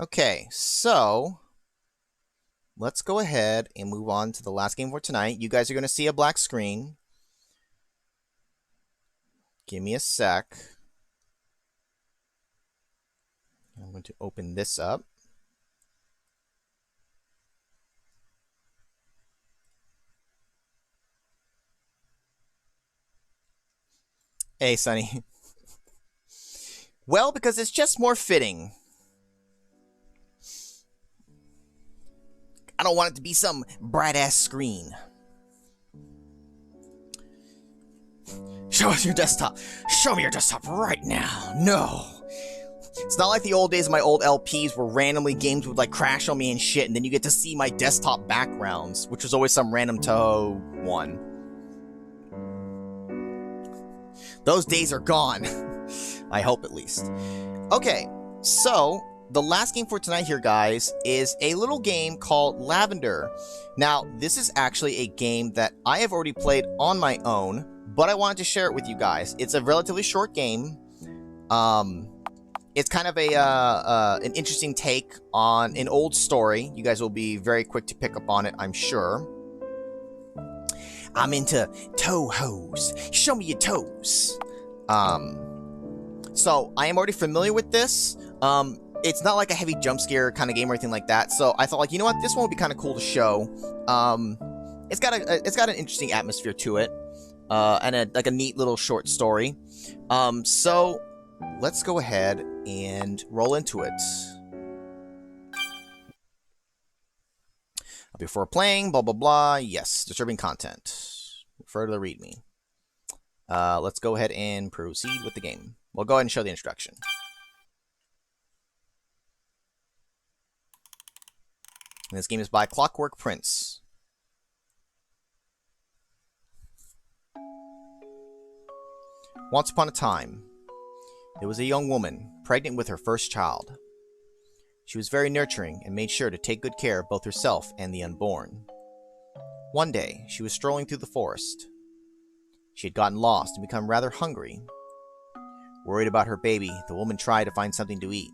Okay, so let's go ahead and move on to the last game for tonight. You guys are going to see a black screen. Give me a sec. I'm going to open this up. Hey, Sonny. Well, because it's just more fitting. I don't want it to be some bright-ass screen. Show us your desktop. Show me your desktop right now. No. It's not like the old days of my old LPs where randomly games would like crash on me and shit, and then you get to see my desktop backgrounds, which was always some random Toho one. Those days are gone. I hope, at least. Okay, so the last game for tonight here, guys, is a little game called Lavender. Now, this is actually a game that I have already played on my own, but I wanted to share it with you guys. It's a relatively short game. It's kind of an interesting take on an old story. You guys will be very quick to pick up on it, I'm sure. I'm into toe hose. Show me your toes. So I am already familiar with this. It's not like a heavy jump scare kind of game or anything like that. So I thought, like, you know what, this one would be kind of cool to show. It's got an interesting atmosphere to it, and a neat little short story. So let's go ahead and roll into it. Before playing, blah, blah, blah. Yes, disturbing content. Refer to the README. Let's go ahead and proceed with the game. We'll go ahead and show the introduction. And this game is by ClockworkPrince. Once upon a time, there was a young woman pregnant with her first child. She was very nurturing and made sure to take good care of both herself and the unborn. One day, she was strolling through the forest. She had gotten lost and become rather hungry. Worried about her baby, the woman tried to find something to eat.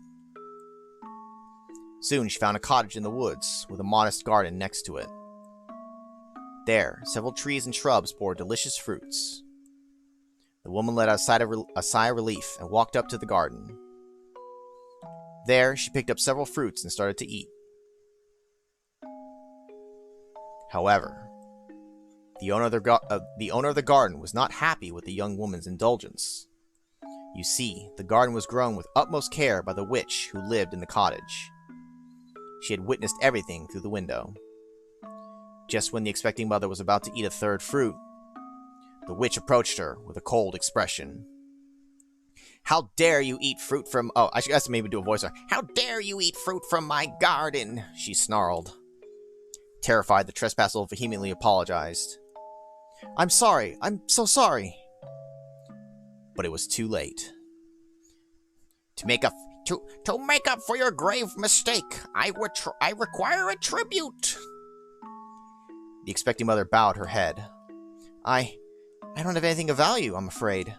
Soon, she found a cottage in the woods with a modest garden next to it. There, several trees and shrubs bore delicious fruits. The woman let out a sigh of relief and walked up to the garden. There, she picked up several fruits and started to eat. However, the owner of the garden was not happy with the young woman's indulgence. You see, the garden was grown with utmost care by the witch who lived in the cottage. She had witnessed everything through the window. Just when the expecting mother was about to eat a third fruit, the witch approached her with a cold expression. "How dare you eat fruit from—" Oh, I should maybe do a voice. "How dare you eat fruit from my garden?" she snarled. Terrified, the trespasser vehemently apologized. "I'm sorry. I'm so sorry." But it was too late. To make up for your grave mistake, I require a tribute. The expecting mother bowed her head. I don't have anything of value, I'm afraid."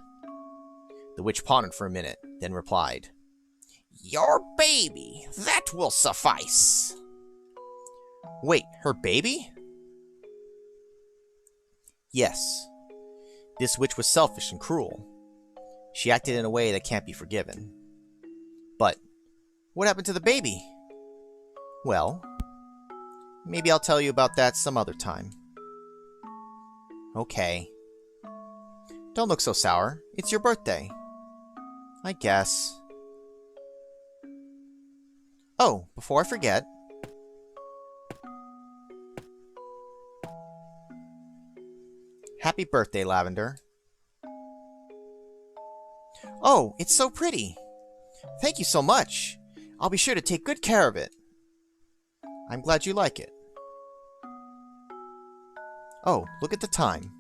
The witch pondered for a minute, then replied, "Your baby, that will suffice." "Wait, her baby?" "Yes. This witch was selfish and cruel. She acted in a way that can't be forgiven. But what happened to the baby?" "Well, maybe I'll tell you about that some other time." "Okay. Don't look so sour. It's your birthday." "I guess." "Oh, before I forget. Happy birthday, Lavender." "Oh, it's so pretty. Thank you so much. I'll be sure to take good care of it." "I'm glad you like it." "Oh, look at the time.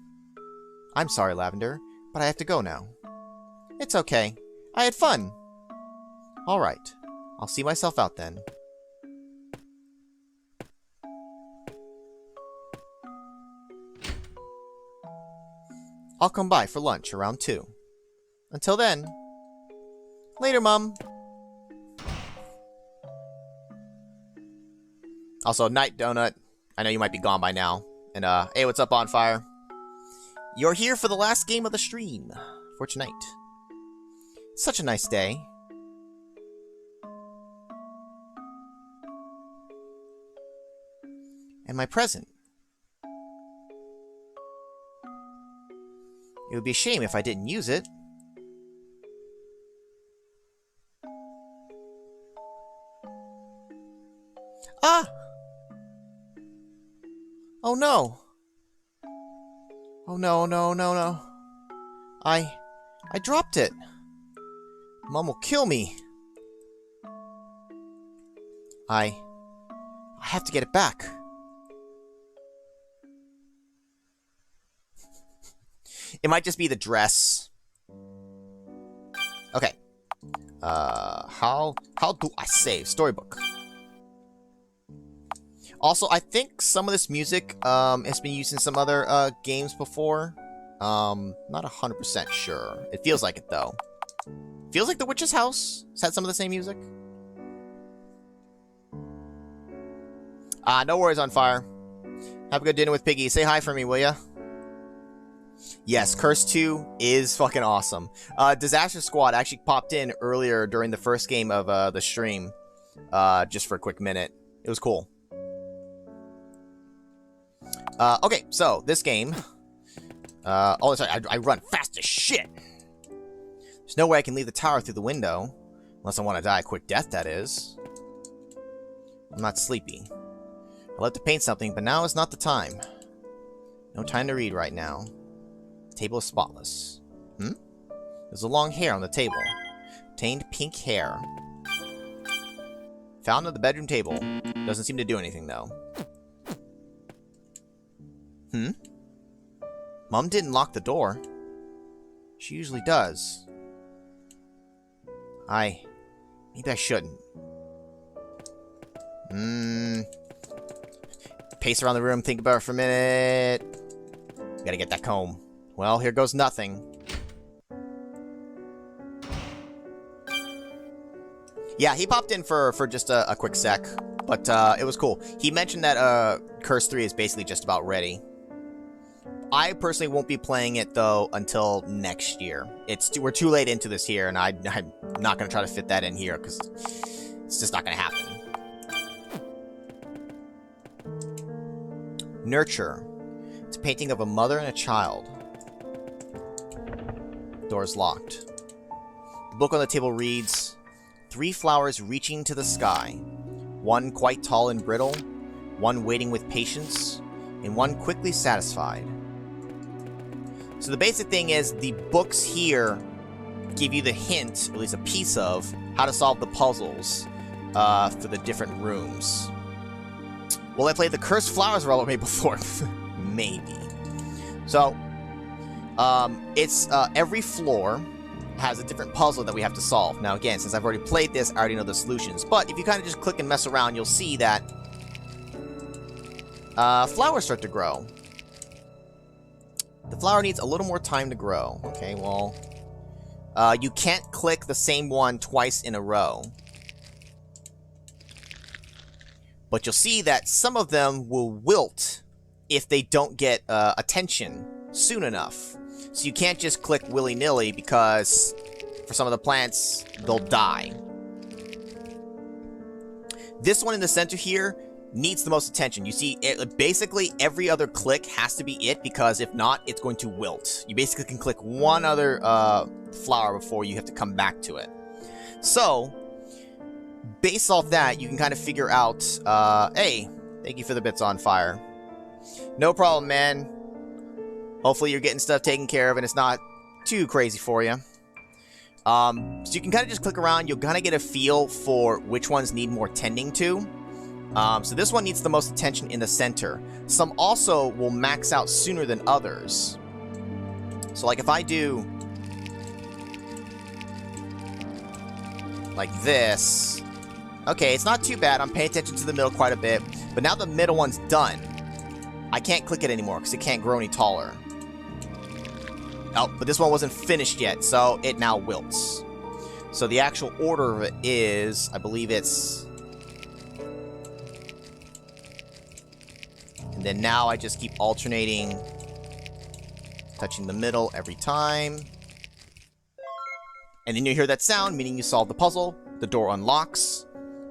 I'm sorry, Lavender, but I have to go now." "It's okay. I had fun." "All right. I'll see myself out then." "I'll come by for lunch around 2. Until then, later, Mum." Also, Night Donut. I know you might be gone by now. And, hey, what's up, Bonfire? You're here for the last game of the stream for tonight. Such a nice day. And my present. It would be a shame if I didn't use it. Ah! Oh no! Oh no, no, no, no. I dropped it. Mom will kill me. I have to get it back. It might just be the dress. Okay. How do I save? Storybook. Also, I think some of this music has been used in some other games before. Not 100% sure. It feels like it, though. Feels like The Witch's House has had some of the same music. No worries, On Fire. Have a good dinner with Piggy. Say hi for me, will ya? Yes, Curse 2 is fucking awesome. Disaster Squad actually popped in earlier during the first game of the stream. Just for a quick minute. It was cool. Okay, so, this game... oh, sorry, I run fast as shit! There's no way I can leave the tower through the window. Unless I want to die a quick death, that is. I'm not sleepy. I'd love to paint something, but now is not the time. No time to read right now. The table is spotless. There's a long hair on the table. Obtained pink hair. Found at the bedroom table. Doesn't seem to do anything, though. Mom didn't lock the door. She usually does. Maybe I shouldn't. Pace around the room, think about it for a minute. Gotta get that comb. Well, here goes nothing. Yeah, he popped in for just a quick sec. But, it was cool. He mentioned that, Curse 3 is basically just about ready. I personally won't be playing it, though, until next year. We're too late into this here, and I'm not going to try to fit that in here, because it's just not going to happen. Nurture. It's a painting of a mother and a child. Door's locked. The book on the table reads, 3 flowers reaching to the sky. 1 quite tall and brittle, 1 waiting with patience, and 1 quickly satisfied. So the basic thing is, the books here give you the hint, or at least a piece of, how to solve the puzzles for the different rooms. Will I play the cursed flowers role I made before? Maybe. So, it's every floor has a different puzzle that we have to solve. Now again, since I've already played this, I already know the solutions. But if you kind of just click and mess around, you'll see that flowers start to grow. The flower needs a little more time to grow. Okay, well, you can't click the same one twice in a row. But you'll see that some of them will wilt if they don't get attention soon enough. So you can't just click willy-nilly, because for some of the plants, they'll die. This one in the center here needs the most attention. You see, basically every other click has to be it, because if not, it's going to wilt. You basically can click one other flower before you have to come back to it. So, based off that, you can kind of figure out, hey, thank you for the bits On Fire. No problem, man. Hopefully you're getting stuff taken care of and it's not too crazy for you. So you can kind of just click around. You'll kind of get a feel for which ones need more tending to. So this one needs the most attention in the center. Some also will max out sooner than others. So like if I do like this, okay, it's not too bad. I'm paying attention to the middle quite a bit. But now the middle one's done, I can't click it anymore because it can't grow any taller. Oh, but this one wasn't finished yet, so it now wilts. So the actual order of it is, I believe it's And then now I just keep alternating, touching the middle every time. And then you hear that sound, meaning you solve the puzzle, the door unlocks,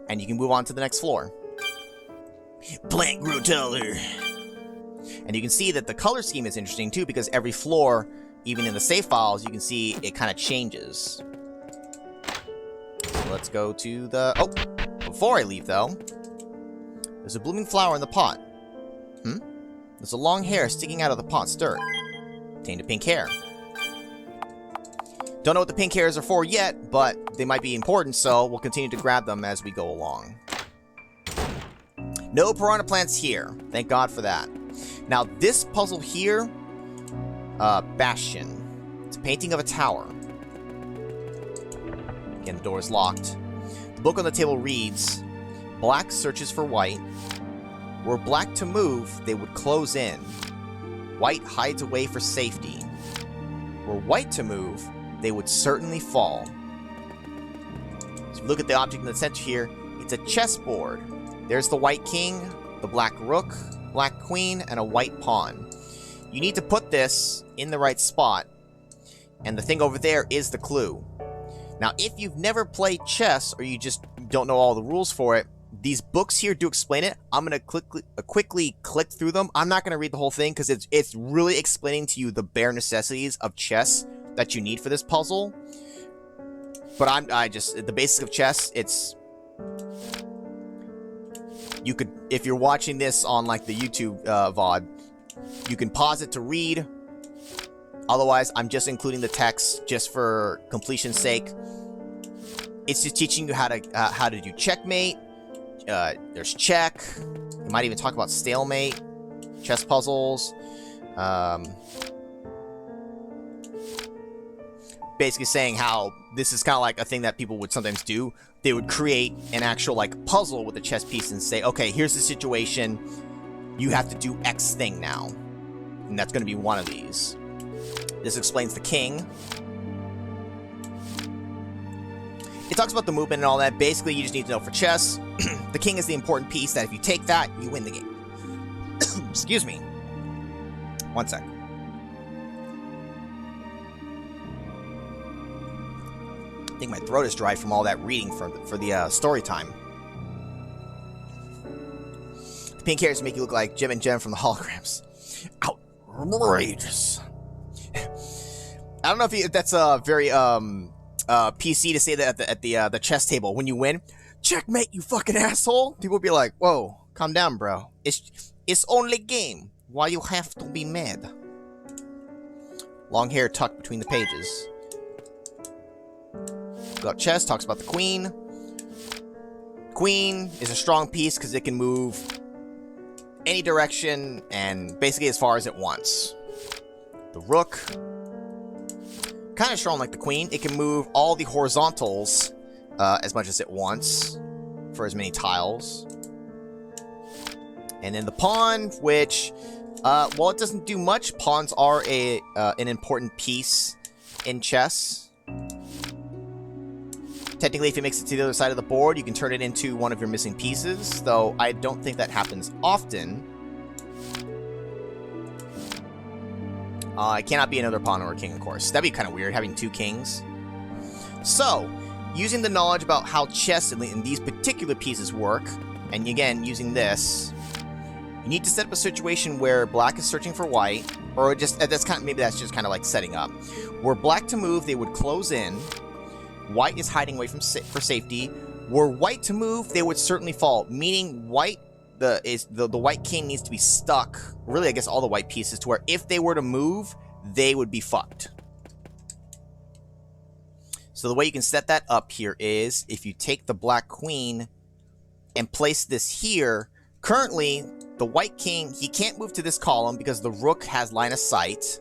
and you can move on to the next floor. Plant grew taller. And you can see that the color scheme is interesting too, because every floor, even in the save files, you can see it kind of changes. So let's go to the... Oh! Before I leave, though, there's a blooming flower in the pot. There's a long hair sticking out of the pot's dirt. Contained a pink hair. Don't know what the pink hairs are for yet, but they might be important, so we'll continue to grab them as we go along. No piranha plants here. Thank God for that. Now, this puzzle here, Bastion. It's a painting of a tower. Again, the door is locked. The book on the table reads, Black searches for white. Were black to move, they would close in. White hides away for safety. Were white to move, they would certainly fall. So if you look at the object in the center here, it's a chessboard. There's the white king, the black rook, black queen, and a white pawn. You need to put this in the right spot, and the thing over there is the clue. Now, if you've never played chess, or you just don't know all the rules for it, these books here do explain it. I'm going to quickly click through them. I'm not going to read the whole thing, because it's really explaining to you the bare necessities of chess that you need for this puzzle. But I just, the basics of chess, it's... You could, if you're watching this on, like, the YouTube VOD, you can pause it to read. Otherwise, I'm just including the text just for completion's sake. It's just teaching you how to do checkmate. There's check. You might even talk about stalemate, chess puzzles. Basically saying how this is kind of like a thing that people would sometimes do. They would create an actual, like, puzzle with a chess piece and say, okay, here's the situation. You have to do X thing now. And that's going to be one of these. This explains the king. It talks about the movement and all that. Basically, you just need to know for chess, the king is the important piece that if you take that, you win the game. Excuse me. One sec. I think my throat is dry from all that reading for the story time. The pink hairs make you look like Jim and Jem from the holograms. Outrageous. I don't know if that's very PC to say that at the chess table when you win. Checkmate, you fucking asshole. People will be like, whoa, calm down, bro. It's only game. Why you have to be mad? Long hair tucked between the pages. About chess, talks about the queen. Queen is a strong piece because it can move any direction and basically as far as it wants. The rook, kind of strong like the queen. It can move all the horizontals as much as it wants for as many tiles. And then the pawn, which, while it doesn't do much, pawns are an important piece in chess. Technically, if it makes it to the other side of the board, you can turn it into one of your missing pieces, though I don't think that happens often. It cannot be another pawn or a king, of course. That'd be kind of weird, having two kings. So, using the knowledge about how chess and these particular pieces work, and again, using this, you need to set up a situation where black is searching for white, or just, maybe that's just kind of like setting up. Were black to move, they would close in. White is hiding away for safety. Were white to move, they would certainly fall. Meaning white, the white king needs to be stuck. Really, I guess all the white pieces to where if they were to move, they would be fucked. So the way you can set that up here is if you take the black queen and place this here. Currently, the white king, he can't move to this column because the rook has line of sight.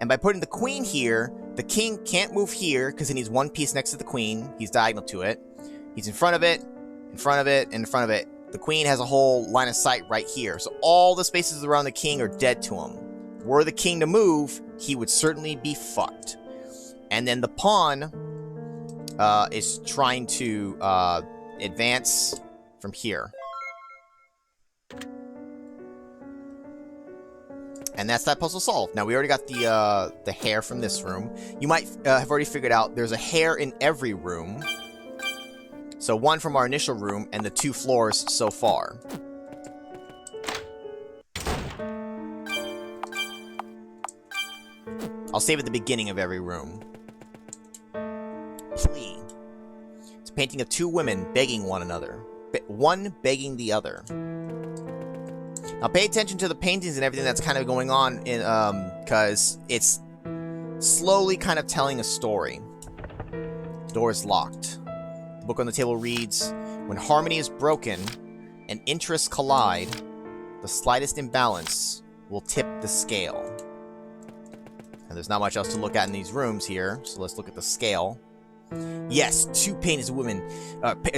And by putting the queen here, the king can't move here because he needs one piece next to the queen. He's diagonal to it. He's in front of it, in front of it, and in front of it. The queen has a whole line of sight right here. So all the spaces around the king are dead to him. Were the king to move, he would certainly be fucked. And then the pawn is trying to advance from here. And that's that puzzle solved. Now, we already got the hair from this room. You might have already figured out there's a hair in every room. So 1 from our initial room and the 2 floors so far. I'll save at the beginning of every room. Plea. It's a painting of 2 women begging one another. One begging the other. Now pay attention to the paintings and everything that's kind of going on in because it's slowly kind of telling a story. The door is locked. The book on the table reads, when harmony is broken and interests collide, the slightest imbalance will tip the scale. And there's not much else to look at in these rooms here, so let's look at the scale. Yes, 2 paintings of women,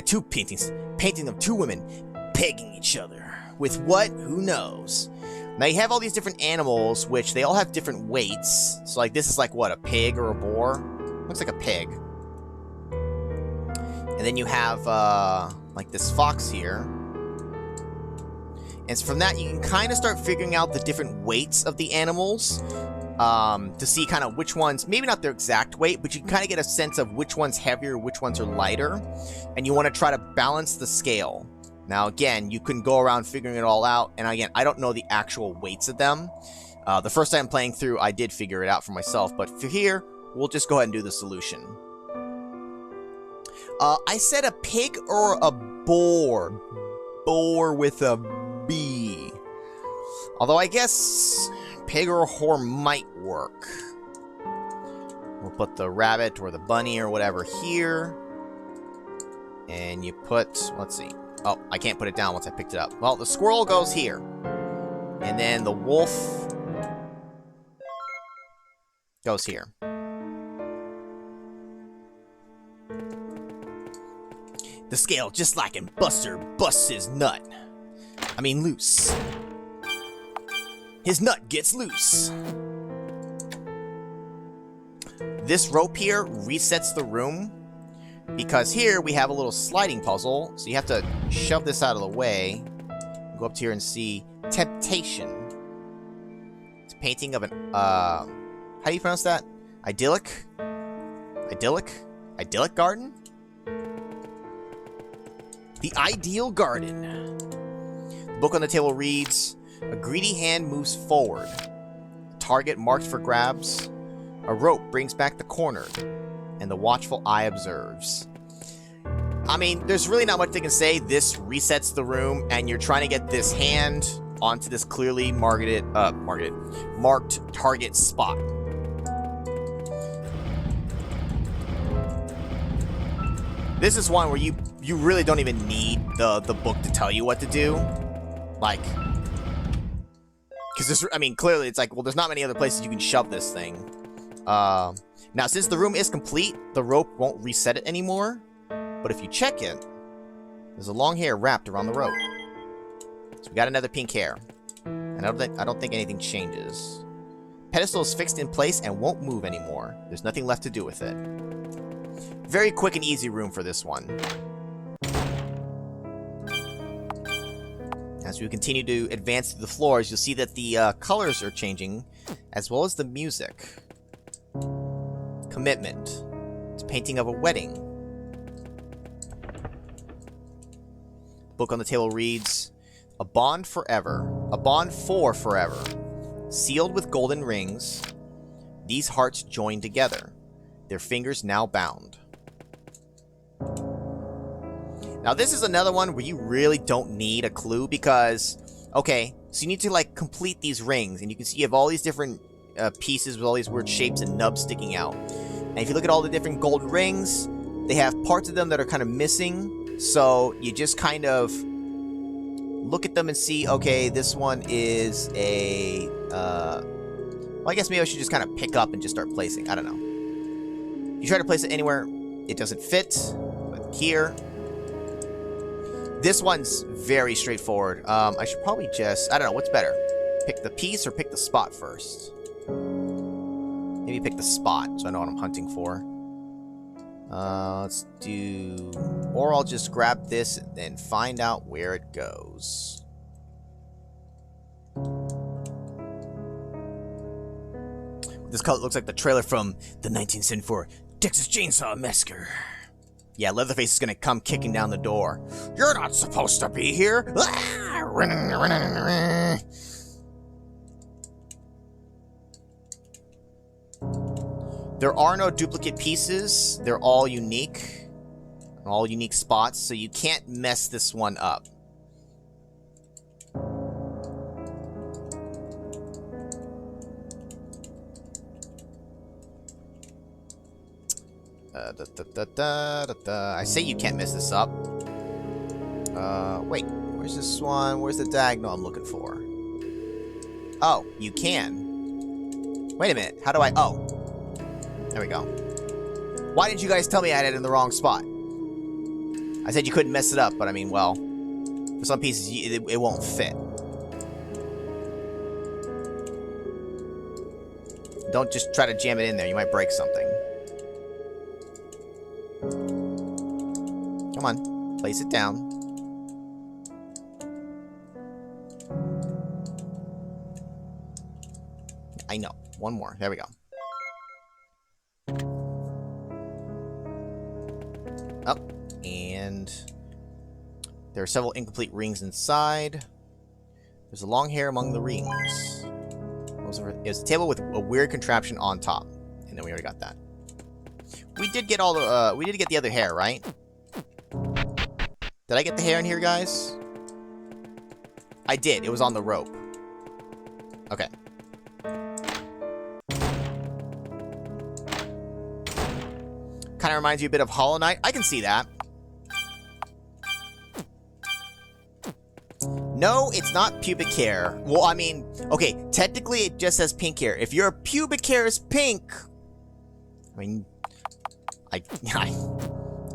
2 paintings, painting of 2 women pegging each other. With what? Who knows? Now you have all these different animals, which they all have different weights. So like this is like what, a pig or a boar? Looks like a pig. And then you have like this fox here. And so from that you can kind of start figuring out the different weights of the animals. To see kind of which ones, maybe not their exact weight, but you can kind of get a sense of which one's heavier, which ones are lighter. And you want to try to balance the scale. Now, again, you can go around figuring it all out, and again, I don't know the actual weights of them. The first time playing through, I did figure it out for myself, but for here, we'll just go ahead and do the solution. I said a pig or a boar. Boar with a B. Although I guess pig or a whore might work. We'll put the rabbit or the bunny or whatever here. And you put, let's see. Oh, I can't put it down once I picked it up. Well, the squirrel goes here. And then the wolf goes here. The scale, just like in Buster, busts his nut. I mean, loose. His nut gets loose. This rope here resets the room. Because here we have a little sliding puzzle, so you have to shove this out of the way. Go up to here and see Temptation. It's a painting of an, how do you pronounce that? Idyllic? Idyllic? Idyllic garden? The Ideal Garden. The book on the table reads, a greedy hand moves forward. A target marked for grabs. A rope brings back the corner. And the watchful eye observes. I mean, there's really not much they can say. This resets the room, and you're trying to get this hand onto this clearly marked target spot. This is one where you really don't even need the book to tell you what to do. Like, because this, I mean, clearly it's like, well, there's not many other places you can shove this thing. Now, since the room is complete, the rope won't reset it anymore. But if you check it, there's a long hair wrapped around the rope. So we got another pink hair. And I don't think anything changes. Pedestal is fixed in place and won't move anymore. There's nothing left to do with it. Very quick and easy room for this one. As we continue to advance through the floors, you'll see that the colors are changing, as well as the music. Commitment. It's a painting of a wedding. Book on the table reads, a bond forever. A bond for forever. Sealed with golden rings. These hearts join together. Their fingers now bound. Now this is another one where you really don't need a clue because, okay, so you need to like complete these rings, and you can see you have all these different pieces with all these weird shapes and nubs sticking out. And if you look at all the different gold rings, they have parts of them that are kind of missing. So you just kind of look at them and see, okay, this one is a, well, I guess maybe I should just kind of pick up and just start placing. I don't know. You try to place it anywhere, it doesn't fit. But here, this one's very straightforward. I should probably just, I don't know, what's better? Pick the piece or pick the spot first? Maybe pick the spot so I know what I'm hunting for. Let's do... Or I'll just grab this and then find out where it goes. This looks like the trailer from the 1974 Texas Chainsaw Massacre. Yeah, Leatherface is gonna come kicking down the door. You're not supposed to be here! There are no duplicate pieces. They're all unique. All unique spots, so you can't mess this one up. I say you can't mess this up. Wait. Where's this one? Where's the diagonal I'm looking for? Oh, you can. Wait a minute. How do I... Oh. There we go. Why didn't you guys tell me I had it in the wrong spot? I said you couldn't mess it up, but I mean, well... For some pieces, it won't fit. Don't just try to jam it in there. You might break something. Come on. Place it down. I know. One more. There we go. Oh. And there are several incomplete rings inside. There's a long hair among the rings. It was a table with a weird contraption on top. And then we already got that. We did get all the, we did get the other hair, right? Did I get the hair in here, guys? I did. It was on the rope. Okay. Kind of reminds you a bit of Hollow Knight. I can see that. No, it's not pubic hair. Well, I mean, okay, technically it just says pink hair. If your pubic hair is pink, I mean,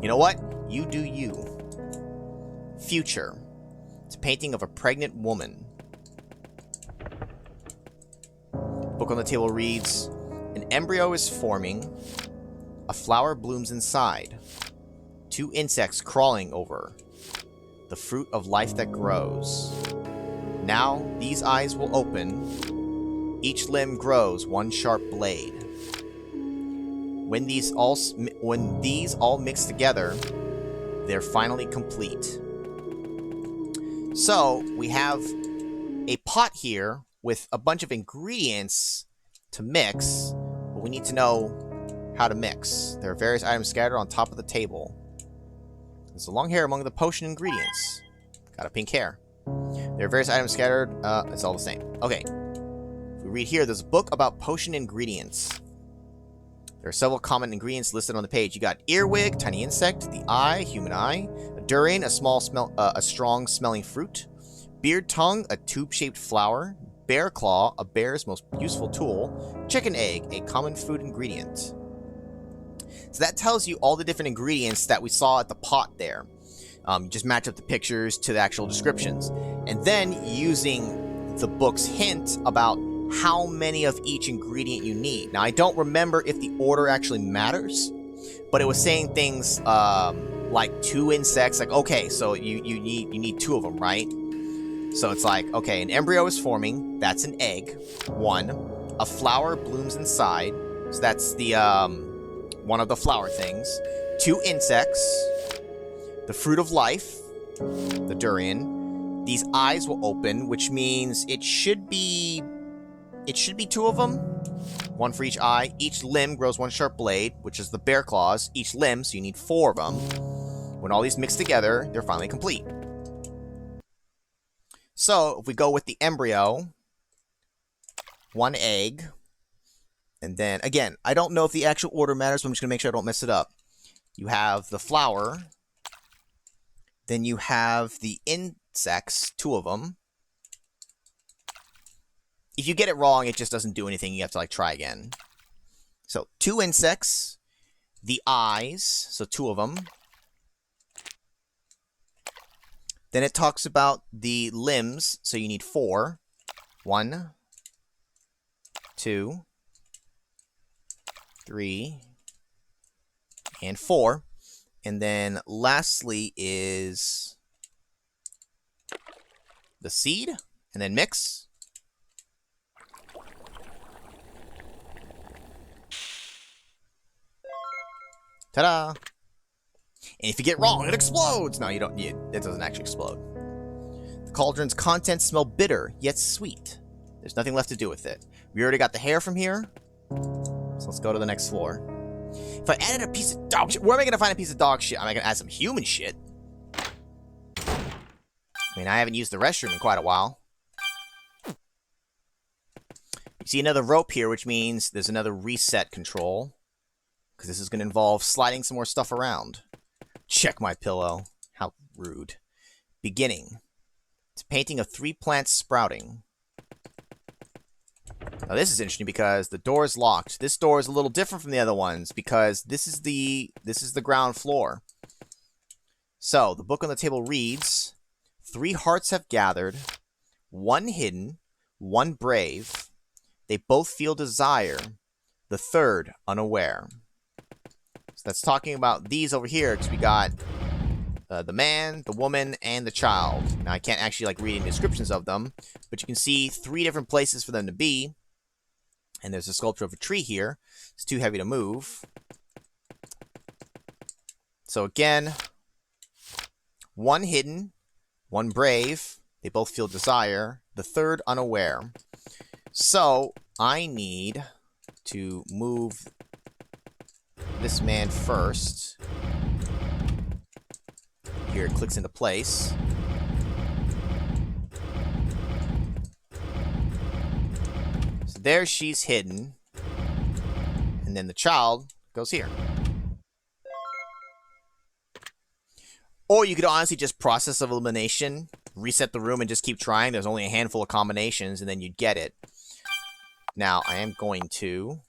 you know what? You do you. Future. It's a painting of a pregnant woman. Book on the table reads, an embryo is forming. A flower blooms inside. 2 insects crawling over. The fruit of life that grows. Now, these eyes will open. Each limb grows 1 sharp blade. When these all mix together, they're finally complete. So, we have a pot here with a bunch of ingredients to mix, but we need to know how to mix. There are various items scattered on top of the table. There's a long hair among the potion ingredients. Got a pink hair. There are various items scattered. It's all the same. Okay. If we read here, there's a book about potion ingredients. There are several common ingredients listed on the page. You got earwig, tiny insect, the eye, human eye, a durian, a strong smelling fruit, beard tongue, a tube-shaped flower, bear claw, a bear's most useful tool, chicken egg, a common food ingredient. So that tells you all the different ingredients that we saw at the pot there. Just match up the pictures to the actual descriptions. And then using the book's hint about how many of each ingredient you need. Now, I don't remember if the order actually matters, but it was saying things like 2 insects. Like, okay, so you need 2 of them, right? So it's like, okay, an embryo is forming. That's an egg. 1. A flower blooms inside. So that's the one of the flower things. 2 insects. The fruit of life, the durian. These eyes will open, which means it should be 2 of them. 1 for each eye. Each limb grows 1 sharp blade, which is the bear claws. Each limb, so you need 4 of them. When all these mix together, they're finally complete. So, if we go with the embryo, 1 egg, and then, again, I don't know if the actual order matters, but I'm just going to make sure I don't mess it up. You have the flower. Then you have the insects, 2 of them. If you get it wrong, it just doesn't do anything. You have to, like, try again. So, 2 insects. The eyes, so 2 of them. Then it talks about the limbs, so you need 4. 1, 2, 3, and 4. And then lastly is the seed, and then mix. Ta-da! And if you get wrong, it explodes! No, you don't. It doesn't actually explode. The cauldron's contents smell bitter, yet sweet. There's nothing left to do with it. We already got the hair from here. So let's go to the next floor. If I added a piece of dog shit... Where am I going to find a piece of dog shit? Am I going to add some human shit? I mean, I haven't used the restroom in quite a while. You see another rope here, which means there's another reset control. Because this is going to involve sliding some more stuff around. Check my pillow. How rude. Beginning. It's painting of 3 plants sprouting. Now this is interesting because the door is locked. This door is a little different from the other ones because this is the ground floor. So, the book on the table reads, 3 hearts have gathered, 1 hidden, 1 brave. They both feel desire, the third unaware. So that's talking about these over here because we got the man, the woman, and the child. Now, I can't actually read any descriptions of them, but you can see 3 different places for them to be. And there's a sculpture of a tree here. It's too heavy to move. So again, 1 hidden, 1 brave. They both feel desire. The third unaware. So I need to move this man first. Here it clicks into place. So there she's hidden. And then the child goes here. Or you could honestly just process of elimination, reset the room and just keep trying. There's only a handful of combinations and then you'd get it. Now, I am going to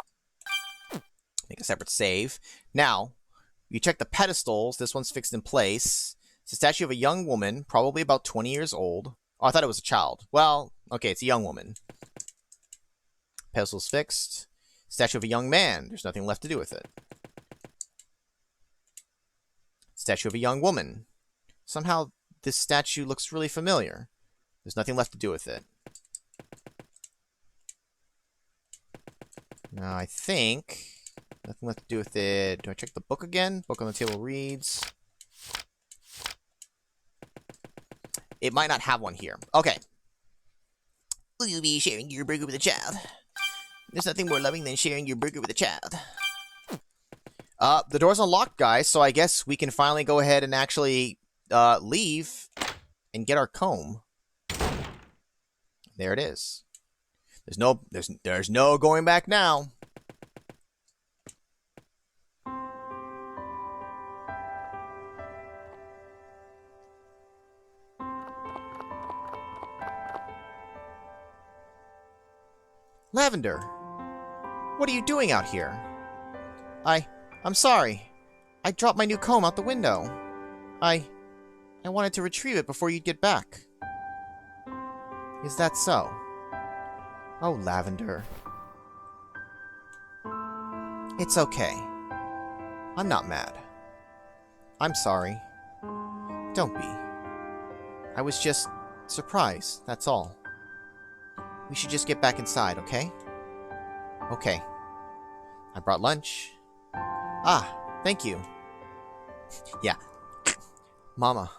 make a separate save. Now, you check the pedestals. This one's fixed in place. It's a statue of a young woman, probably about 20 years old. Oh, I thought it was a child. Well, okay, it's a young woman. Pedestal's fixed. Statue of a young man. There's nothing left to do with it. Statue of a young woman. Somehow, this statue looks really familiar. There's nothing left to do with it. Now, I think... nothing left to do with it. Do I check the book again? Book on the table reads... it might not have one here. Okay. Will you be sharing your burger with a child? There's nothing more loving than sharing your burger with a child. The door's unlocked, guys, so I guess we can finally go ahead and actually leave and get our comb. There it is. There's no going back now. Lavender, what are you doing out here? I'm sorry. I dropped my new comb out the window. I wanted to retrieve it before you'd get back. Is that so? Oh, Lavender. It's okay. I'm not mad. I'm sorry. Don't be. I was just surprised, that's all. We should just get back inside, okay? Okay. I brought lunch. Ah, thank you. Yeah. Mama.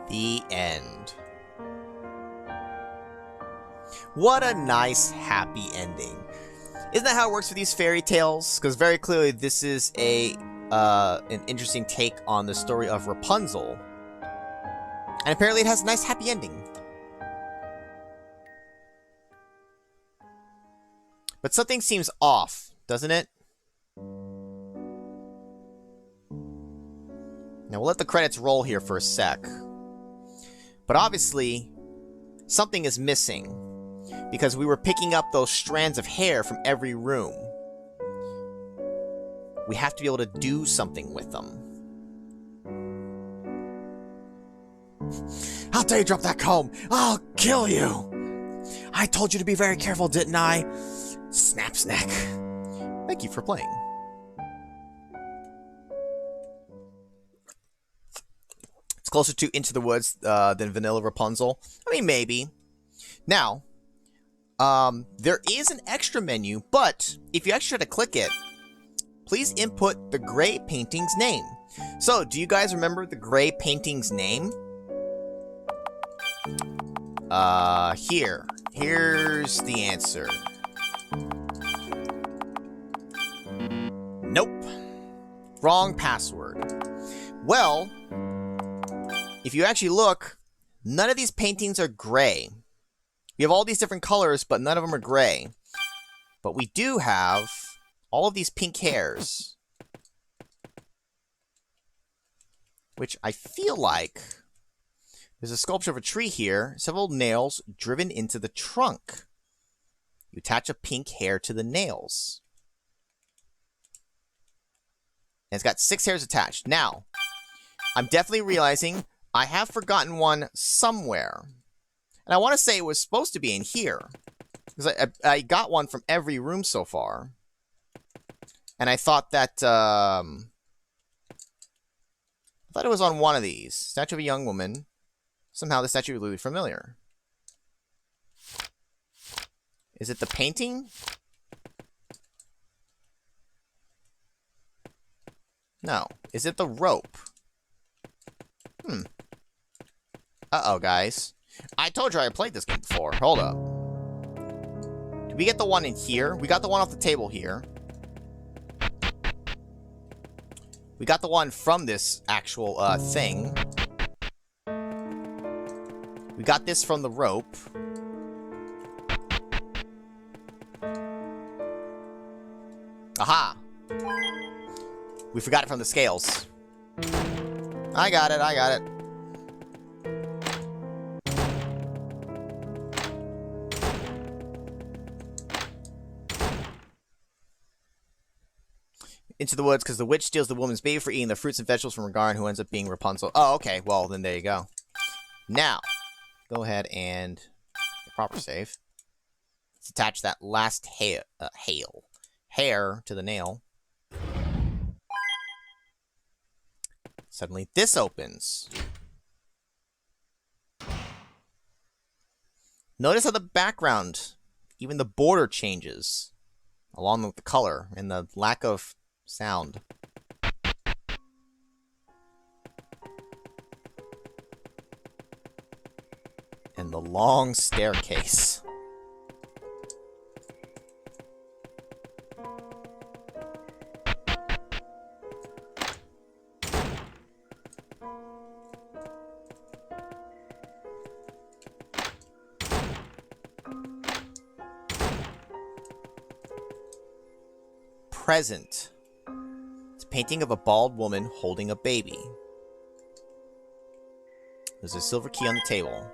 The end. What a nice, happy ending. Isn't that how it works for these fairy tales? Because very clearly this is an interesting take on the story of Rapunzel. And apparently it has a nice, happy ending. But something seems off, doesn't it? Now we'll let the credits roll here for a sec. But obviously, something is missing. Because we were picking up those strands of hair from every room. We have to be able to do something with them. How dare you drop that comb? I'll kill you! I told you to be very careful, didn't I? Snap snack. Thank you for playing. It's closer to Into the Woods than Vanilla Rapunzel. I mean, maybe. Now, There is an extra menu, but if you actually try to click it, please input the gray painting's name. So, do you guys remember the gray painting's name? Here's the answer. Nope. Wrong password. Well, if you actually look, none of these paintings are gray. We have all these different colors, but none of them are gray. But we do have all of these pink hairs, which I feel like there's a sculpture of a tree here, several nails driven into the trunk. You attach a pink hair to the nails. And it's got 6 hairs attached. Now, I'm definitely realizing I have forgotten one somewhere. And I want to say it was supposed to be in here. Because I got one from every room so far. And I thought that, I thought it was on one of these. Statue of a young woman. Somehow the statue looked familiar. Is it the painting? No. Is it the rope? Uh-oh, guys. I told you I played this game before. Hold up. Did we get the one in here? We got the one off the table here. We got the one from this actual, thing. We got this from the rope. Aha! We forgot it from the scales. I got it, I got it. Into the woods, because the witch steals the woman's baby for eating the fruits and vegetables from her garden, who ends up being Rapunzel. Oh, okay. Well, then there you go. Now, go ahead and proper save. Let's attach that last hair to the nail. Suddenly, this opens. Notice how the background, even the border changes, along with the color and the lack of sound. And the long staircase. Present. It's a painting of a bald woman holding a baby. There's a silver key on the table.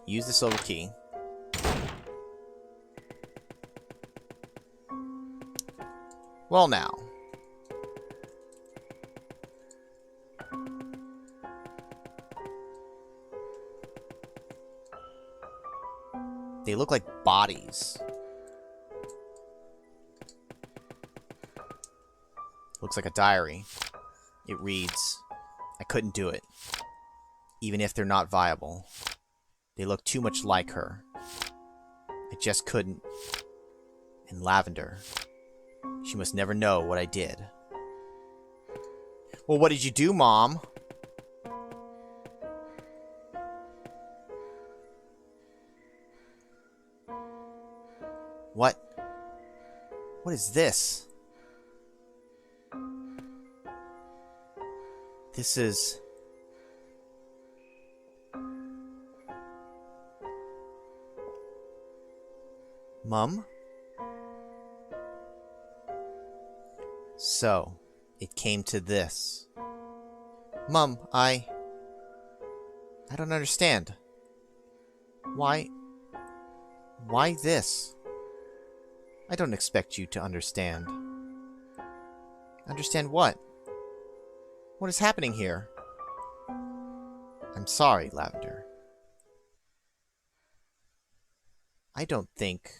Use the silver key. Well, now. They look like bodies. Looks like a diary. It reads, "I couldn't do it, even if they're not viable. They look too much like her. I just couldn't. And Lavender, she must never know what I did." Well, what did you do, Mom? What? What is this? This is... Mum? So, it came to this. Mum, I don't understand. Why this? I don't expect you to understand. Understand what? What is happening here? I'm sorry, Lavender. I don't think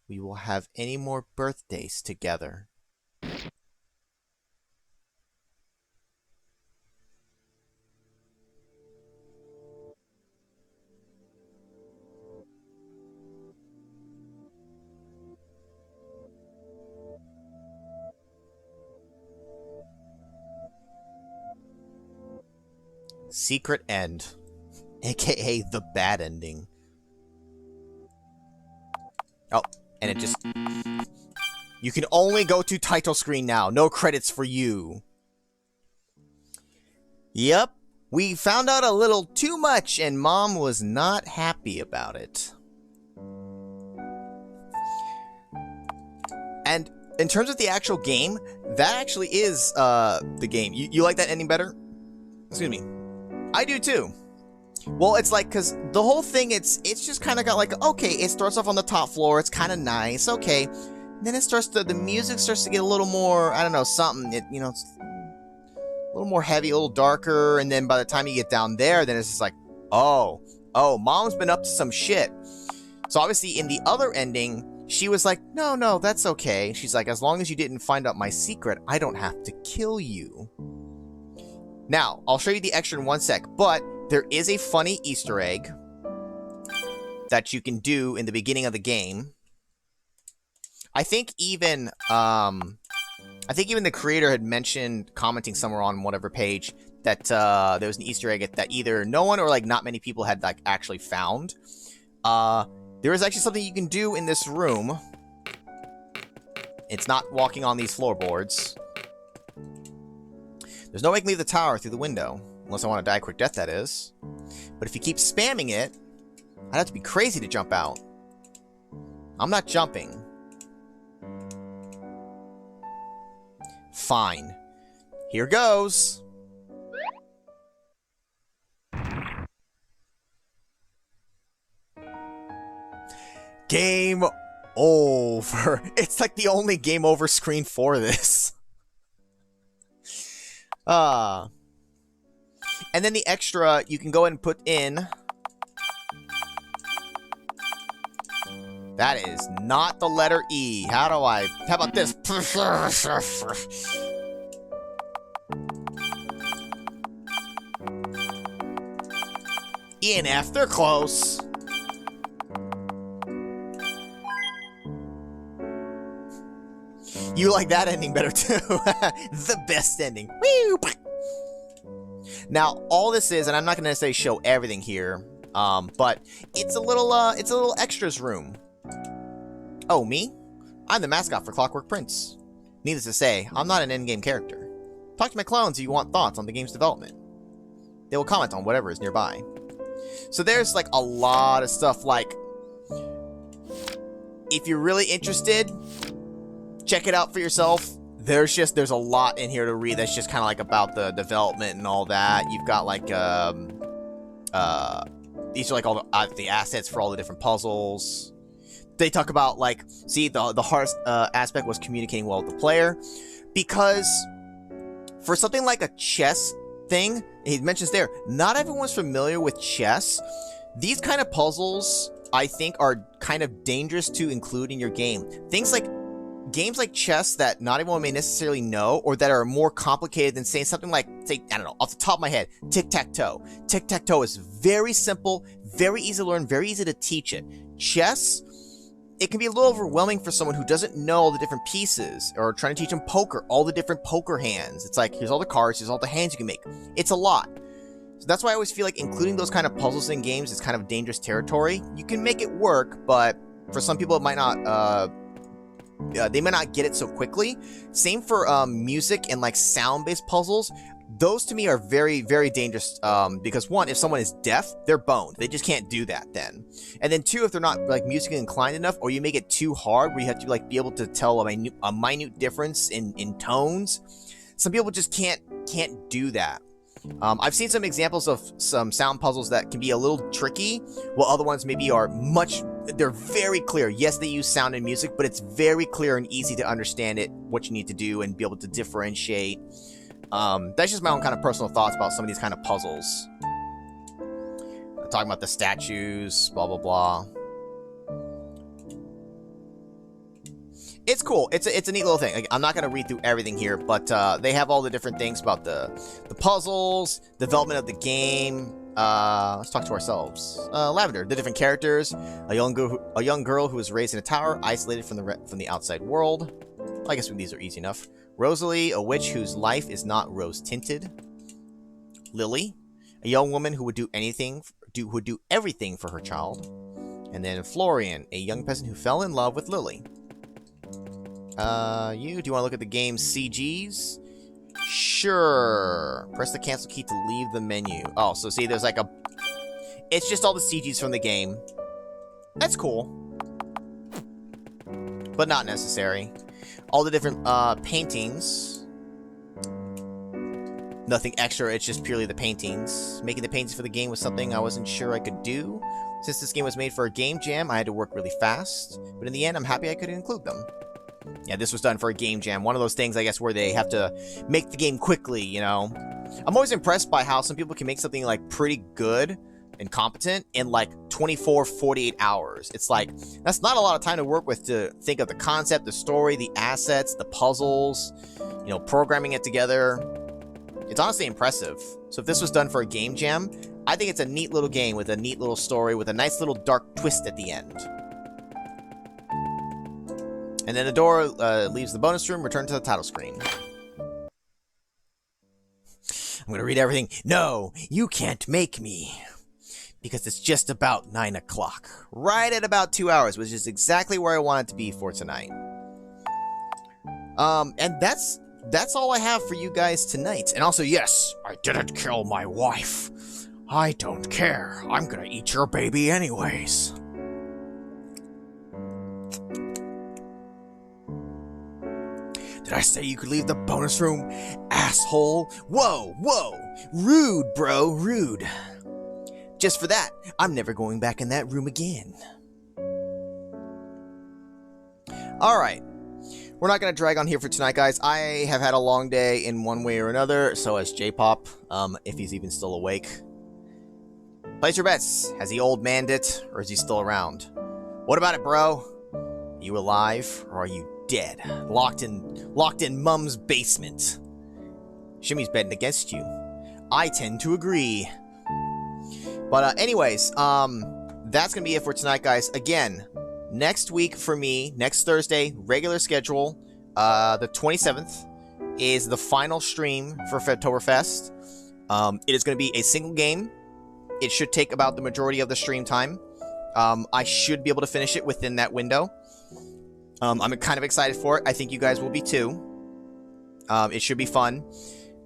we will have any more birthdays together. Secret end. AKA the bad ending. Oh, and it just... You can only go to title screen now. No credits for you. Yep. We found out a little too much, and Mom was not happy about it. And in terms of the actual game, that actually is the game. You like that ending better? Excuse me. I do too. Well, it's like, because the whole thing, it's just kind of got like, okay, it starts off on the top floor, it's kind of nice, okay. Then it starts to, the music starts to get a little more, I don't know, something, you know, it's a little more heavy, a little darker, and then by the time you get down there, then it's just like, oh, Mom's been up to some shit. So obviously in the other ending, she was like, no, that's okay. She's like, as long as you didn't find out my secret, I don't have to kill you. Now, I'll show you the extra in one sec, but there is a funny Easter egg that you can do in the beginning of the game. I think even the creator had mentioned, commenting somewhere on whatever page, that there was an Easter egg that either no one or like not many people had like actually found. There is actually something you can do in this room. It's not walking on these floorboards. There's no way I can leave the tower through the window. Unless I want to die a quick death, that is. But if you keep spamming it, I'd have to be crazy to jump out. I'm not jumping. Fine. Here goes. Game over. It's like the only game over screen for this. And then the extra, you can go ahead and put in. That is not the letter E. How about this? E and F, they're close. You like that ending better too. The best ending. Woo! Now, all this is, and I'm not going to necessarily show everything here, but it's a little extras room. Oh, me? I'm the mascot for ClockworkPrince. Needless to say, I'm not an in-game character. Talk to my clones if you want thoughts on the game's development. They will comment on whatever is nearby. So there's like a lot of stuff, like, if you're really interested, check it out for yourself. There's a lot in here to read that's just kind of like about the development and all that. You've got like, these are like all the assets for all the different puzzles. They talk about like, see, the hardest aspect was communicating well with the player. Because for something like a chess thing, he mentions there, not everyone's familiar with chess. These kind of puzzles, I think, are kind of dangerous to include in your game. Things like games like chess that not everyone may necessarily know, or that are more complicated than saying something like, say, I don't know, off the top of my head, tic-tac-toe. Tic-tac-toe is very simple, very easy to learn, very easy to teach it. Chess, it can be a little overwhelming for someone who doesn't know all the different pieces, or trying to teach them poker, all the different poker hands. It's like, here's all the cards, here's all the hands you can make. It's a lot. So that's why I always feel like including those kind of puzzles in games is kind of dangerous territory. You can make it work, but for some people it might not, they might not get it so quickly. Same for music and like sound-based puzzles. Those to me are very, very dangerous, because one, if someone is deaf, they're boned. They just can't do that then. And then two, if they're not like musically inclined enough, or you make it too hard where you have to like be able to tell a minute difference in tones, some people just can't do that. I've seen some examples of some sound puzzles that can be a little tricky, while other ones maybe are they're very clear. Yes, they use sound and music, but it's very clear and easy to understand what you need to do and be able to differentiate. That's just my own kind of personal thoughts about some of these kind of puzzles. Talking about the statues, blah, blah, blah. It's cool. It's a neat little thing. Like, I'm not going to read through everything here, but they have all the different things about the puzzles, development of the game. Let's talk to ourselves. Lavender, the different characters, a young girl who was raised in a tower, isolated from the outside world. I guess these are easy enough. Rosalie, a witch whose life is not rose-tinted. Lily, a young woman who would do everything for her child. And then Florian, a young peasant who fell in love with Lily. Do you want to look at the game's CGs? Sure. Press the cancel key to leave the menu. Oh, so see, there's like a... It's just all the CGs from the game. That's cool. But not necessary. All the different paintings. Nothing extra, it's just purely the paintings. Making the paintings for the game was something I wasn't sure I could do. Since this game was made for a game jam, I had to work really fast. But in the end, I'm happy I could include them. Yeah, this was done for a game jam. One of those things, I guess, where they have to make the game quickly, you know? I'm always impressed by how some people can make something, like, pretty good and competent in, like, 24, 48 hours. It's like, that's not a lot of time to work with to think of the concept, the story, the assets, the puzzles, you know, programming it together. It's honestly impressive. So if this was done for a game jam, I think it's a neat little game with a neat little story with a nice little dark twist at the end. And then the door leaves the bonus room, return to the title screen. I'm gonna read everything. No, you can't make me. Because it's just about 9 o'clock. Right at about 2 hours, which is exactly where I want it to be for tonight. And that's all I have for you guys tonight. And also, yes, I didn't kill my wife. I don't care. I'm gonna eat your baby anyways. Did I say you could leave the bonus room, asshole? Whoa, whoa. Rude, bro, rude. Just for that, I'm never going back in that room again. Alright. We're not going to drag on here for tonight, guys. I have had a long day in one way or another. So has J-Pop, if he's even still awake. Place your bets. Has the old man it, or is he still around? What about it, bro? Are you alive, or are you dead? Locked in Mum's basement. Shimmy's betting against you. I tend to agree. But anyways, that's going to be it for tonight, guys. Again, next week for me, next Thursday, regular schedule, the 27th, is the final stream for FEBTOBERfest. It is going to be a single game. It should take about the majority of the stream time. I should be able to finish it within that window. I'm kind of excited for it. I think you guys will be too. It should be fun.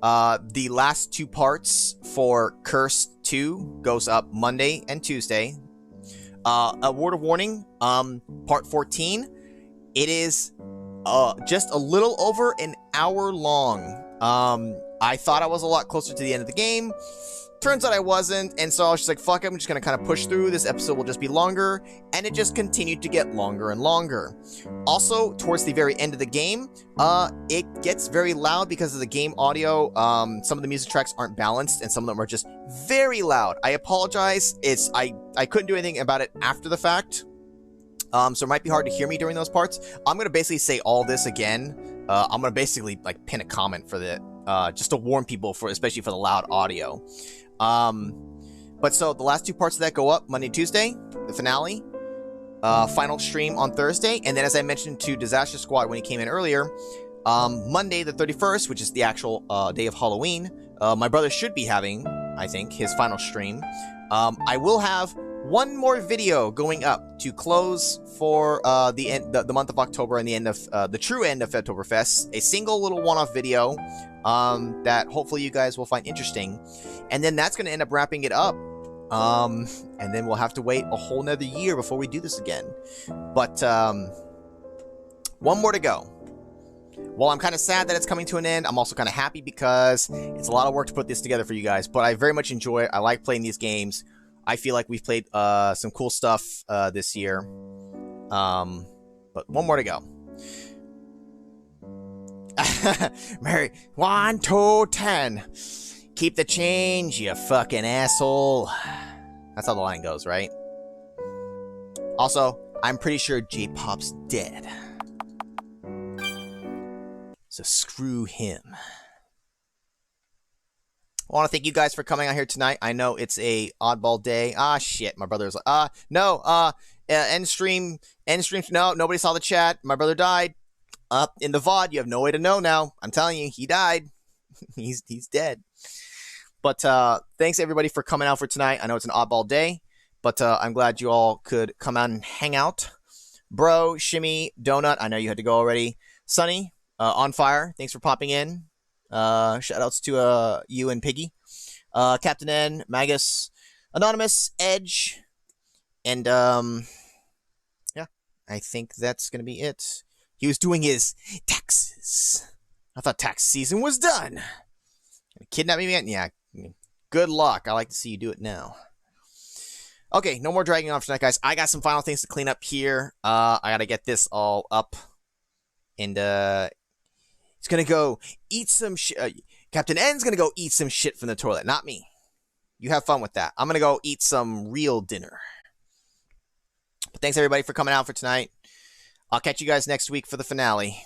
The last 2 parts for Curse 2 goes up Monday and Tuesday. A word of warning, part 14, it is just a little over an hour long. I thought I was a lot closer to the end of the game. Turns out I wasn't, and so I was just like, fuck it, I'm just gonna kind of push through. This episode will just be longer, and it just continued to get longer and longer. Also, towards the very end of the game, it gets very loud because of the game audio. Some of the music tracks aren't balanced, and some of them are just very loud. I apologize. I couldn't do anything about it after the fact, so it might be hard to hear me during those parts. I'm gonna basically say all this again. I'm gonna basically like pin a comment for the just to warn people for, especially for the loud audio. But so the last 2 parts of that go up Monday, Tuesday, the finale, final stream on Thursday, and then as I mentioned to Disaster Squad when he came in earlier, Monday the 31st, which is the actual day of Halloween, my brother should be having, I think, his final stream. I will have one more video going up to close for the month of October and the end of the true end of FEBTOBERfest. A single little one-off video that hopefully you guys will find interesting, and then that's going to end up wrapping it up. And then we'll have to wait a whole nother year before we do this again. But one more to go. While I'm kind of sad that it's coming to an end, I'm also kind of happy because it's a lot of work to put this together for you guys. But I very much enjoy it. I like playing these games. I feel like we've played some cool stuff this year. But one more to go. Mary, 1, 2, 10. Keep the change, you fucking asshole. That's how the line goes, right? Also, I'm pretty sure J-Pop's dead. So screw him. I want to thank you guys for coming out here tonight. I know it's a oddball day. Ah, shit. My brother was like, no, end stream. No, nobody saw the chat. My brother died. Up in the VOD. You have no way to know now. I'm telling you, he died. He's dead. But thanks everybody for coming out for tonight. I know it's an oddball day, but I'm glad you all could come out and hang out. Bro, Shimmy, Donut, I know you had to go already. Sunny, On Fire, thanks for popping in. Shout outs to you and Piggy. Captain N, Magus, Anonymous, Edge, and yeah, I think that's gonna be it. He was doing his taxes. I thought tax season was done. Kidnap me, man? Yeah. Good luck. I like to see you do it now. Okay, no more dragging off tonight, guys. I got some final things to clean up here. I gotta get this all up. And it's gonna go eat some shit. Captain N's gonna go eat some shit from the toilet, not me. You have fun with that. I'm gonna go eat some real dinner. But thanks everybody for coming out for tonight. I'll catch you guys next week for the finale.